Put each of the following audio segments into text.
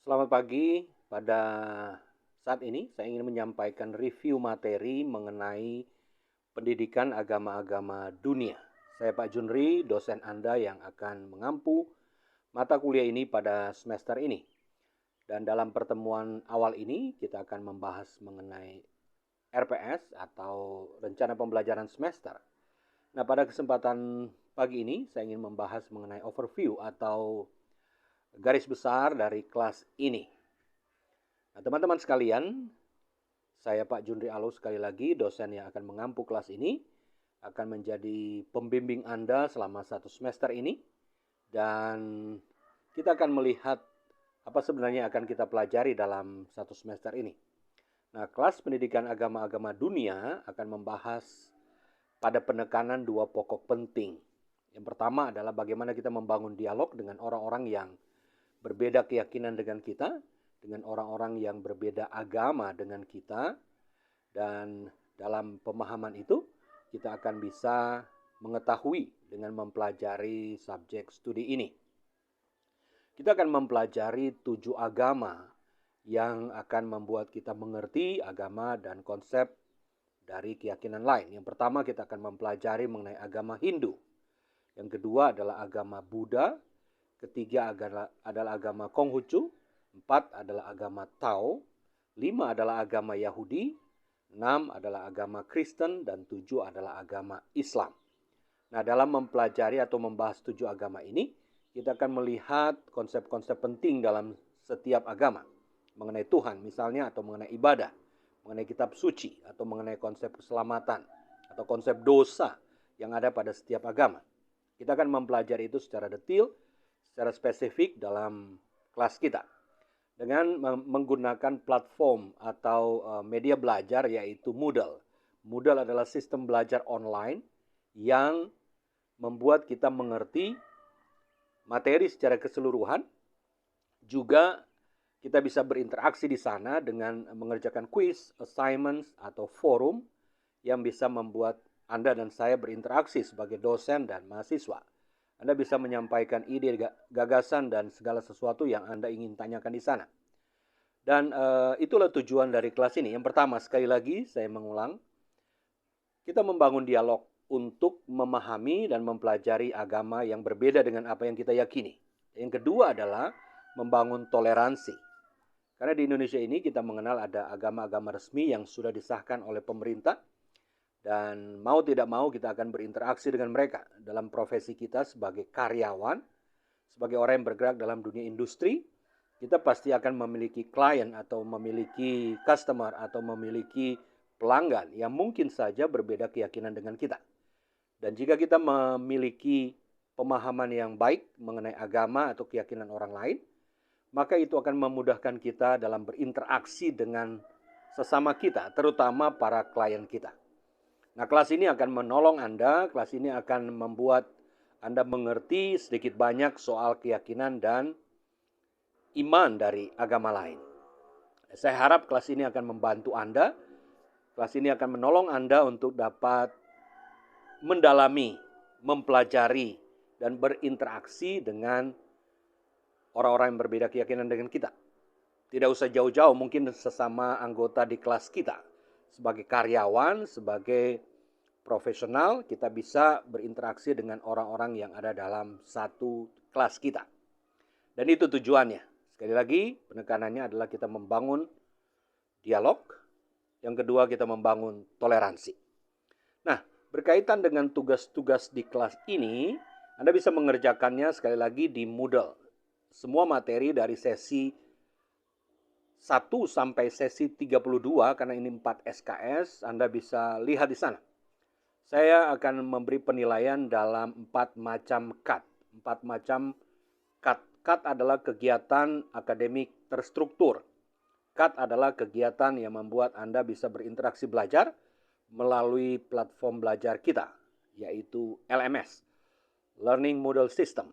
Selamat pagi. Pada saat ini saya ingin menyampaikan review materi mengenai pendidikan agama-agama dunia. Saya Pak Junri, dosen Anda yang akan mengampu mata kuliah ini pada semester ini. Dan dalam pertemuan awal ini kita akan membahas mengenai RPS atau rencana pembelajaran semester. Nah, pada kesempatan pagi ini saya ingin membahas mengenai overview atau garis besar dari kelas ini. Nah, teman-teman sekalian, saya Pak Junri Alus sekali lagi, dosen yang akan mengampu kelas ini, akan menjadi pembimbing Anda selama satu semester ini. Dan kita akan melihat apa sebenarnya akan kita pelajari dalam satu semester ini. Nah, kelas pendidikan agama-agama dunia akan membahas pada penekanan dua pokok penting. Yang pertama adalah bagaimana kita membangun dialog dengan orang-orang yang berbeda keyakinan dengan kita, dengan orang-orang yang berbeda agama dengan kita, dan dalam pemahaman itu kita akan bisa mengetahui dengan mempelajari subjek studi ini. Kita akan mempelajari 7 agama yang akan membuat kita mengerti agama dan konsep dari keyakinan lain. Yang pertama kita akan mempelajari mengenai agama Hindu. Yang kedua adalah agama Buddha. Ketiga adalah agama Konghucu. 4 adalah agama Tao. 5 adalah agama Yahudi. 6 adalah agama Kristen. Dan 7 adalah agama Islam. Nah, dalam mempelajari atau membahas 7 agama ini, kita akan melihat konsep-konsep penting dalam setiap agama. Mengenai Tuhan misalnya, atau mengenai ibadah, mengenai kitab suci, atau mengenai konsep keselamatan, atau konsep dosa yang ada pada setiap agama. Kita akan mempelajari itu secara detail, secara spesifik dalam kelas kita. Dengan menggunakan platform atau media belajar yaitu Moodle. Moodle adalah sistem belajar online yang membuat kita mengerti materi secara keseluruhan. Juga kita bisa berinteraksi di sana dengan mengerjakan quiz, assignments, atau forum yang bisa membuat Anda dan saya berinteraksi sebagai dosen dan mahasiswa. Anda bisa menyampaikan ide, gagasan, dan segala sesuatu yang Anda ingin tanyakan di sana. Dan itulah tujuan dari kelas ini. Yang pertama, sekali lagi saya mengulang, kita membangun dialog untuk memahami dan mempelajari agama yang berbeda dengan apa yang kita yakini. Yang kedua adalah membangun toleransi. Karena di Indonesia ini kita mengenal ada agama-agama resmi yang sudah disahkan oleh pemerintah. Dan mau tidak mau kita akan berinteraksi dengan mereka dalam profesi kita sebagai karyawan, sebagai orang yang bergerak dalam dunia industri. Kita pasti akan memiliki klien atau memiliki customer atau memiliki pelanggan yang mungkin saja berbeda keyakinan dengan kita. Dan jika kita memiliki pemahaman yang baik mengenai agama atau keyakinan orang lain, maka itu akan memudahkan kita dalam berinteraksi dengan sesama kita, terutama para klien kita. Nah, kelas ini akan menolong Anda, kelas ini akan membuat Anda mengerti sedikit banyak soal keyakinan dan iman dari agama lain. Saya harap kelas ini akan membantu Anda, kelas ini akan menolong Anda untuk dapat mendalami, mempelajari, dan berinteraksi dengan orang-orang yang berbeda keyakinan dengan kita. Tidak usah jauh-jauh, mungkin sesama anggota di kelas kita. Sebagai karyawan, sebagai profesional, kita bisa berinteraksi dengan orang-orang yang ada dalam satu kelas kita. Dan itu tujuannya. Sekali lagi, penekanannya adalah kita membangun dialog. Yang kedua, kita membangun toleransi. Nah, berkaitan dengan tugas-tugas di kelas ini, Anda bisa mengerjakannya sekali lagi di Moodle. Semua materi dari sesi 1 sampai sesi 32, karena ini 4 SKS, Anda bisa lihat di sana. Saya akan memberi penilaian dalam 4 macam CAT. 4 macam CAT. CAT adalah kegiatan akademik terstruktur. CAT adalah kegiatan yang membuat Anda bisa berinteraksi belajar melalui platform belajar kita, yaitu LMS, Learning Model System.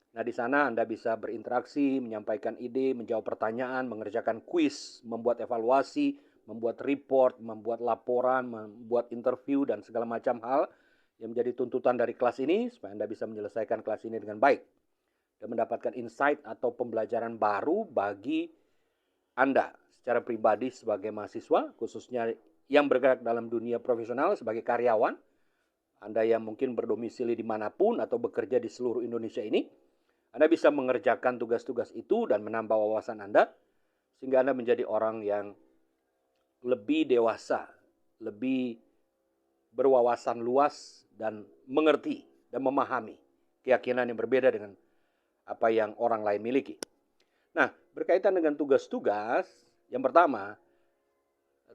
Nah, di sana Anda bisa berinteraksi, menyampaikan ide, menjawab pertanyaan, mengerjakan kuis, membuat evaluasi, membuat report, membuat laporan, membuat interview, dan segala macam hal yang menjadi tuntutan dari kelas ini supaya Anda bisa menyelesaikan kelas ini dengan baik dan mendapatkan insight atau pembelajaran baru bagi Anda secara pribadi sebagai mahasiswa, khususnya yang bergerak dalam dunia profesional sebagai karyawan, Anda yang mungkin berdomisili dimanapun atau bekerja di seluruh Indonesia ini, Anda bisa mengerjakan tugas-tugas itu dan menambah wawasan Anda, sehingga Anda menjadi orang yang lebih dewasa, lebih berwawasan luas dan mengerti dan memahami keyakinan yang berbeda dengan apa yang orang lain miliki. Nah, berkaitan dengan tugas-tugas, yang pertama,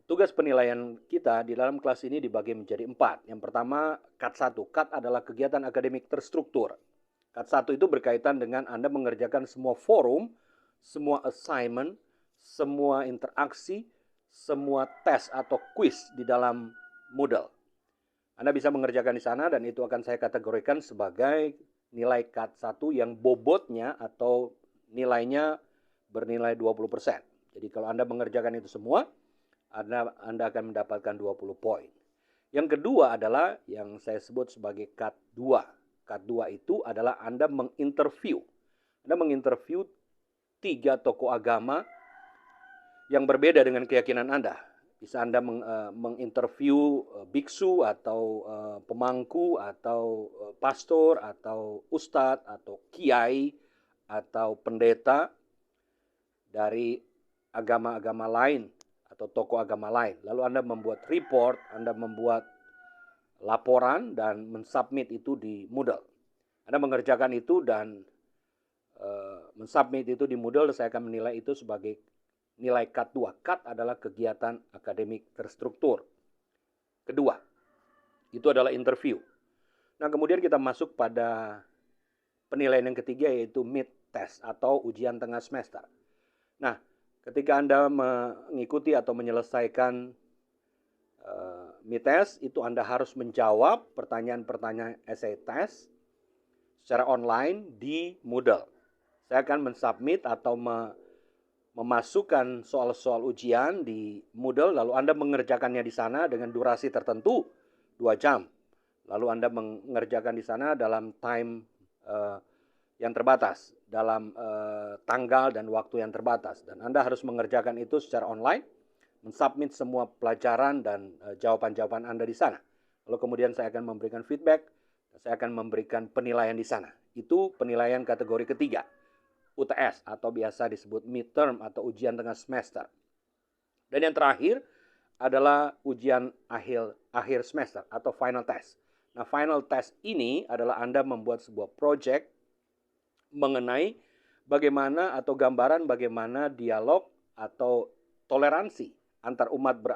tugas penilaian kita di dalam kelas ini dibagi menjadi 4. Yang pertama, KAT 1. KAT adalah kegiatan akademik terstruktur. KAT 1 itu berkaitan dengan Anda mengerjakan semua forum, semua assignment, semua interaksi, semua tes atau quiz di dalam Moodle. Anda bisa mengerjakan di sana dan itu akan saya kategorikan sebagai nilai KAT 1 yang bobotnya atau nilainya bernilai 20%. Jadi kalau Anda mengerjakan itu semua, Anda akan mendapatkan 20 poin. Yang kedua adalah yang saya sebut sebagai KAT 2. KAT 2 itu adalah Anda menginterview. Anda menginterview 3 tokoh agama yang berbeda dengan keyakinan Anda. Bisa Anda menginterview biksu atau pemangku atau pastor atau ustadz atau kiai atau pendeta dari agama-agama lain atau tokoh agama lain. Lalu Anda membuat report, Anda membuat laporan dan mensubmit itu di Moodle. Anda mengerjakan itu dan mensubmit itu di Moodle, saya akan menilai itu sebagai nilai KAT 2. KAT adalah kegiatan akademik terstruktur. Kedua, itu adalah interview. Nah, kemudian kita masuk pada penilaian yang ketiga, yaitu mid test atau ujian tengah semester. Nah, ketika Anda mengikuti atau menyelesaikan mid test, itu Anda harus menjawab pertanyaan-pertanyaan essay test secara online di Moodle. Saya akan mensubmit atau memasukkan soal-soal ujian di Moodle, lalu Anda mengerjakannya di sana dengan durasi tertentu 2 jam. Lalu Anda mengerjakan di sana dalam time yang terbatas, dalam tanggal dan waktu yang terbatas. Dan Anda harus mengerjakan itu secara online, mensubmit semua pelajaran dan jawaban-jawaban Anda di sana. Lalu kemudian saya akan memberikan feedback, saya akan memberikan penilaian di sana. Itu penilaian kategori ketiga. UTS atau biasa disebut midterm atau ujian tengah semester. Dan yang terakhir adalah ujian akhir semester atau final test. Nah, final test ini adalah Anda membuat sebuah project mengenai bagaimana atau gambaran bagaimana dialog atau toleransi antar umat beragama